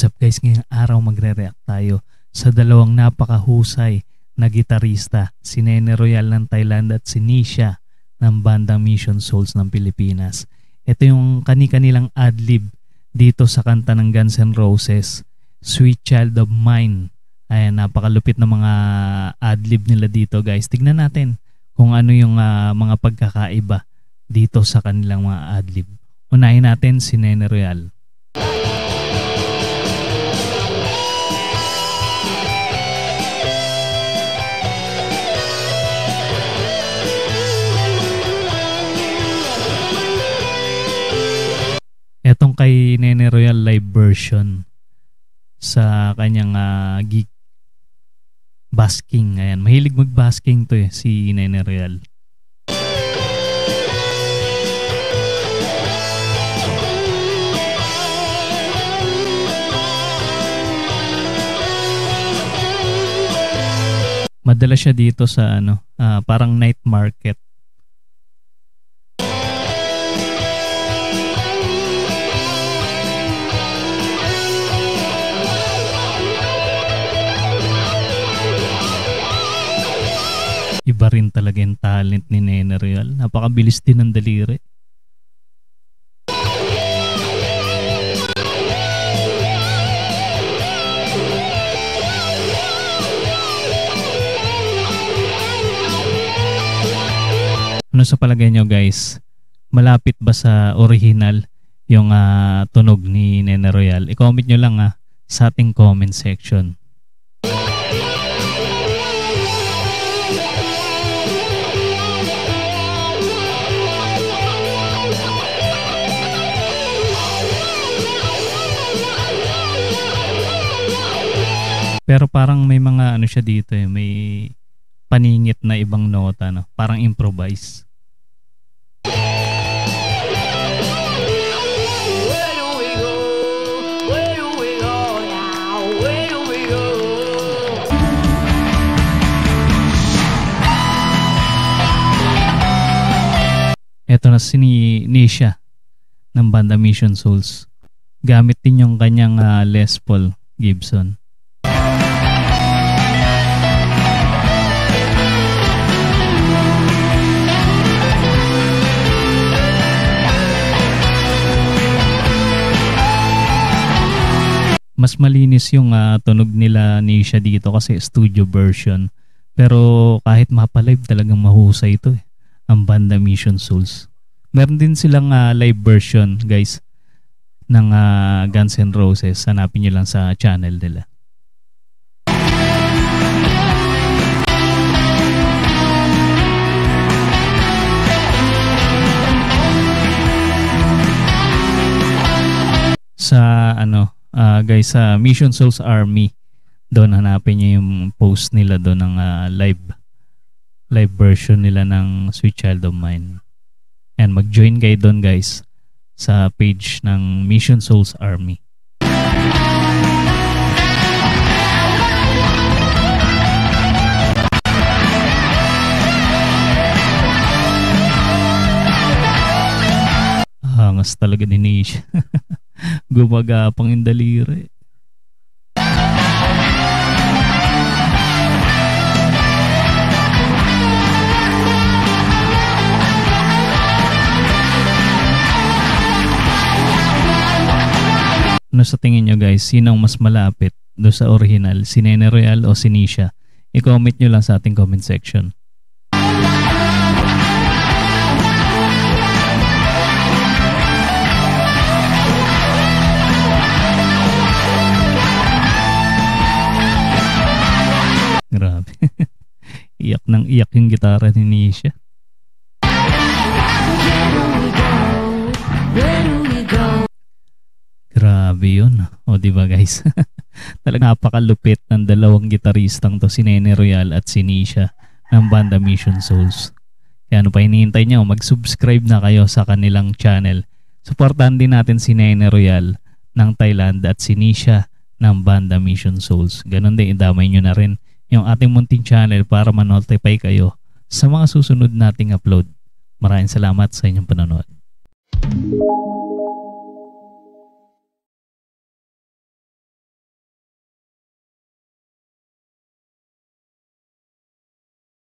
What's up guys, ngayong araw magre-react tayo sa dalawang napakahusay na gitarista, si Nene Royal ng Thailand at si Nisha ng bandang Mission Souls ng Pilipinas. Ito yung kani-kanilang adlib dito sa kanta ng Guns N' Roses, Sweet Child of Mine. Ayan, napakalupit na mga adlib nila dito guys. Tignan natin kung ano yung mga pagkakaiba dito sa kanilang mga adlib. Unahin natin si Nene Royal. Etong kay Nene Royal live version sa kanyang gig basking. Ayan, mahilig mag-basking to si Nene Royal. Madala siya dito sa parang night market. Iba rin talaga yung talent ni Nene Royal. Napakabilis din ng daliri. Ano sa palagay nyo guys? Malapit ba sa original yung tunog ni Nene Royal? I-comment nyo lang sa ating comment section. Pero parang may mga siya dito may paningit na ibang nota, parang improvise. Ito na si Nisha ng banda Mission Souls. Gamit din yung kanyang Les Paul Gibson. Mas malinis yung tunog nila Nisha dito kasi studio version. Pero kahit mapalive talagang mahusay ito ang banda Mission Souls. Meron din silang live version guys ng Guns N' Roses. Hanapin nyo lang sa channel nila. Sa guys, sa Mission Souls Army, doon hanapin niyo yung post nila doon ng live version nila ng Sweet Child of Mine. And mag-join kayo doon guys sa page ng Mission Souls Army. Hangas talaga ni Nisha. Gumagapang yung daliri. Ano sa tingin nyo guys? Sino ang mas malapit do sa original? Si Nene Royal o si Nisha? I-comment nyo lang sa ating comment section. Grabe. Iyak ng iyak yung gitara ni Nisha. Grabe yun. O diba guys? Talagang napakalupit ng dalawang gitaristang to, si Nene Royal at si Nisha ng banda Mission Souls. Kaya ano pa hinihintay nyo? Mag-subscribe na kayo sa kanilang channel. Supportahan din natin si Nene Royal ng Thailand at si Nisha ng banda Mission Souls. Ganon din, idamay nyo na rin yung ating munting channel para ma-notify kayo sa mga susunod nating upload. Maraming salamat sa inyong panonood.